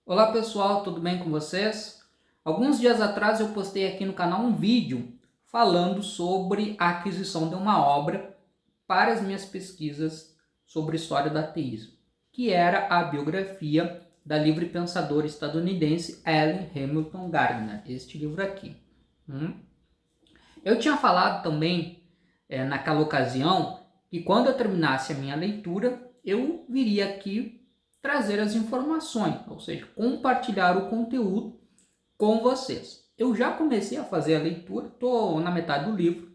Olá pessoal, tudo bem com vocês? Alguns dias atrás eu postei aqui no canal um vídeo falando sobre a aquisição de uma obra para as minhas pesquisas sobre história do ateísmo, que era a biografia da livre pensadora estadunidense Ellen Hamilton Gardner, este livro aqui. Eu tinha falado também naquela ocasião que quando eu terminasse a minha leitura, eu viria aqui trazer as informações, ou seja, compartilhar o conteúdo com vocês. Eu já comecei a fazer a leitura, estou na metade do livro,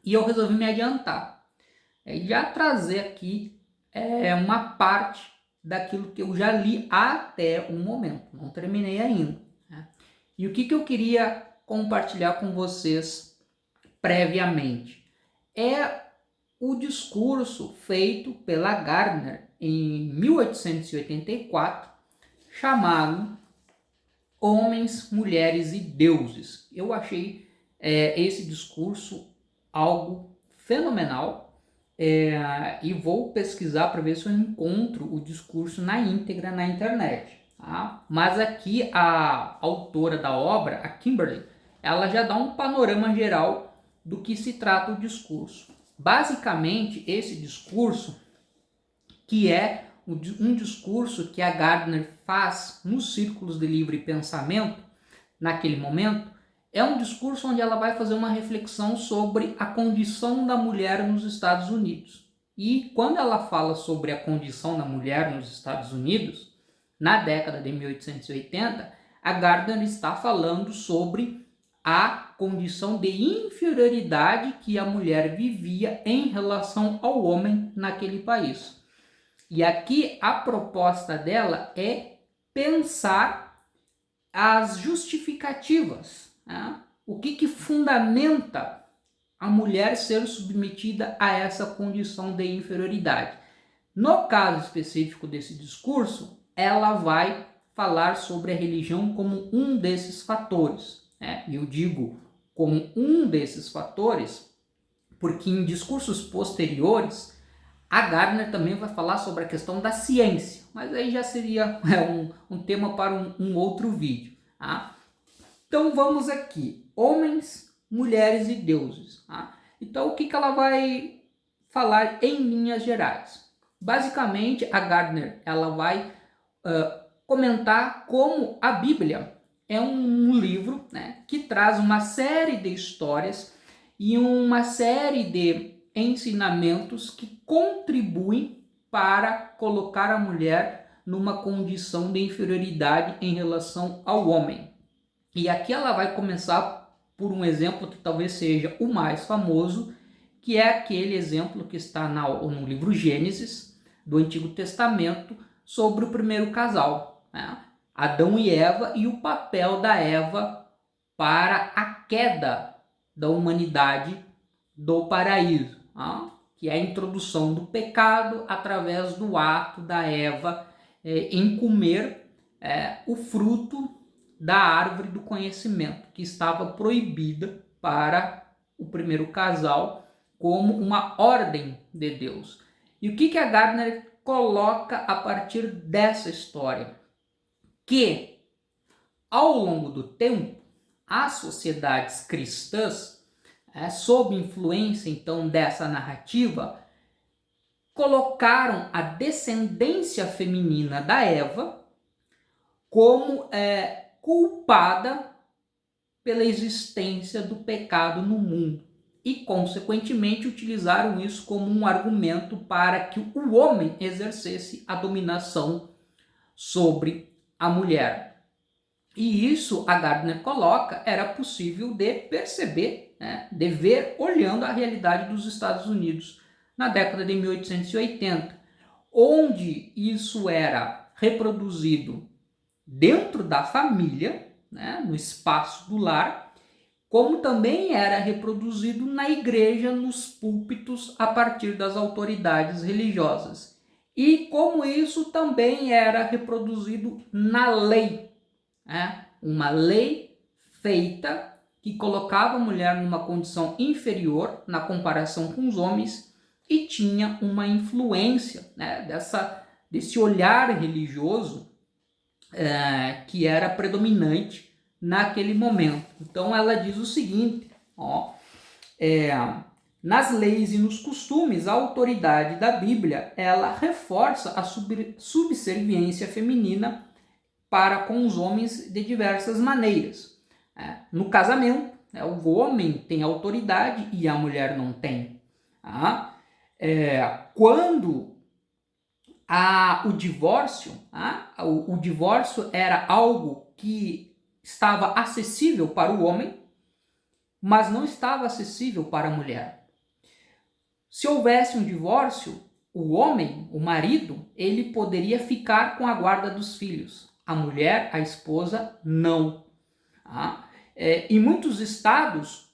e eu resolvi me adiantar. Já trazer aqui uma parte daquilo que eu já li até o momento, não terminei ainda. Né? E o que eu queria compartilhar com vocês previamente é o discurso feito pela Gardner em 1884, chamado Homens, Mulheres e Deuses. Eu achei esse discurso algo fenomenal e vou pesquisar para ver se eu encontro o discurso na íntegra na internet. Tá? Mas aqui a autora da obra, a Kimberly, ela já dá um panorama geral do que se trata o discurso. Basicamente, esse discurso, que é um discurso que a Gardner faz nos círculos de livre pensamento, naquele momento, é um discurso onde ela vai fazer uma reflexão sobre a condição da mulher nos Estados Unidos. E quando ela fala sobre a condição da mulher nos Estados Unidos, na década de 1880, a Gardner está falando sobre a condição de inferioridade que a mulher vivia em relação ao homem naquele país. E aqui a proposta dela é pensar as justificativas, né? O que fundamenta a mulher ser submetida a essa condição de inferioridade. No caso específico desse discurso, ela vai falar sobre a religião como um desses fatores. Né? E eu digo como um desses fatores porque em discursos posteriores a Gardner também vai falar sobre a questão da ciência, mas aí já seria um tema para um outro vídeo. Tá? Então vamos aqui, homens, mulheres e deuses. Tá? Então o que ela vai falar em linhas gerais? Basicamente a Gardner ela vai comentar como a Bíblia é um livro, né, que traz uma série de histórias e uma série de ensinamentos que contribuem para colocar a mulher numa condição de inferioridade em relação ao homem. E aqui ela vai começar por um exemplo que talvez seja o mais famoso, que é aquele exemplo que está no livro Gênesis, do Antigo Testamento, sobre o primeiro casal, né? Adão e Eva, e o papel da Eva para a queda da humanidade do paraíso, que é a introdução do pecado através do ato da Eva em comer o fruto da árvore do conhecimento, que estava proibida para o primeiro casal como uma ordem de Deus. E o que a Gardner coloca a partir dessa história? Que, ao longo do tempo, as sociedades cristãs, sob influência então dessa narrativa, colocaram a descendência feminina da Eva como culpada pela existência do pecado no mundo e, consequentemente, utilizaram isso como um argumento para que o homem exercesse a dominação sobre a mulher. E isso, a Gardner coloca, era possível de perceber, né, de ver olhando a realidade dos Estados Unidos na década de 1880, onde isso era reproduzido dentro da família, né, no espaço do lar, como também era reproduzido na igreja, nos púlpitos, a partir das autoridades religiosas. E como isso também era reproduzido na lei, né? Uma lei feita que colocava a mulher numa condição inferior na comparação com os homens e tinha uma influência, né, desse olhar religioso que era predominante naquele momento. Então ela diz o seguinte, ó, nas leis e nos costumes, a autoridade da Bíblia, ela reforça a subserviência feminina para com os homens de diversas maneiras. No casamento, o homem tem autoridade e a mulher não tem. Quando o divórcio, o divórcio era algo que estava acessível para o homem, mas não estava acessível para a mulher. Se houvesse um divórcio, o homem, o marido, ele poderia ficar com a guarda dos filhos. A mulher, a esposa, não. Em muitos estados,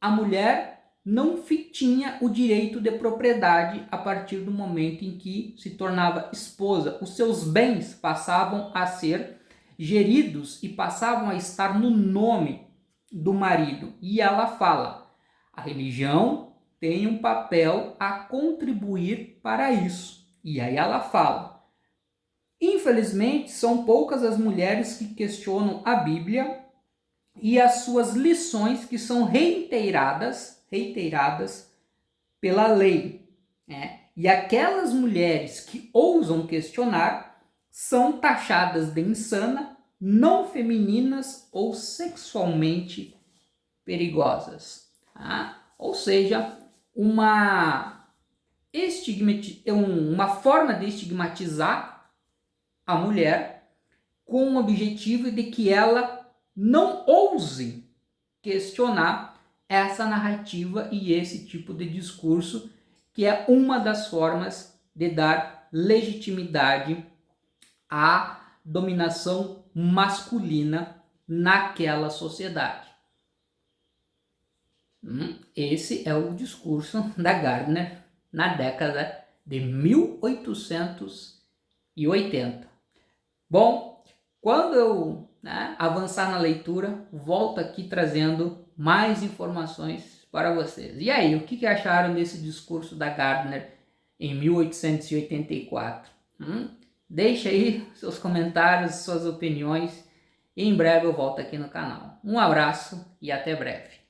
a mulher não tinha o direito de propriedade a partir do momento em que se tornava esposa. Os seus bens passavam a ser geridos e passavam a estar no nome do marido. E ela fala, a religião tem um papel a contribuir para isso. E aí ela fala, infelizmente são poucas as mulheres que questionam a Bíblia e as suas lições que são reiteradas pela lei. E aquelas mulheres que ousam questionar são taxadas de insana, não femininas ou sexualmente perigosas. Ou seja, uma forma de estigmatizar a mulher com o objetivo de que ela não ouse questionar essa narrativa e esse tipo de discurso, que é uma das formas de dar legitimidade à dominação masculina naquela sociedade. Esse é o discurso da Gardner na década de 1880. Bom, quando eu avançar na leitura, volto aqui trazendo mais informações para vocês. E aí, o que acharam desse discurso da Gardner em 1884? Deixa aí seus comentários, suas opiniões, e em breve eu volto aqui no canal. Um abraço e até breve.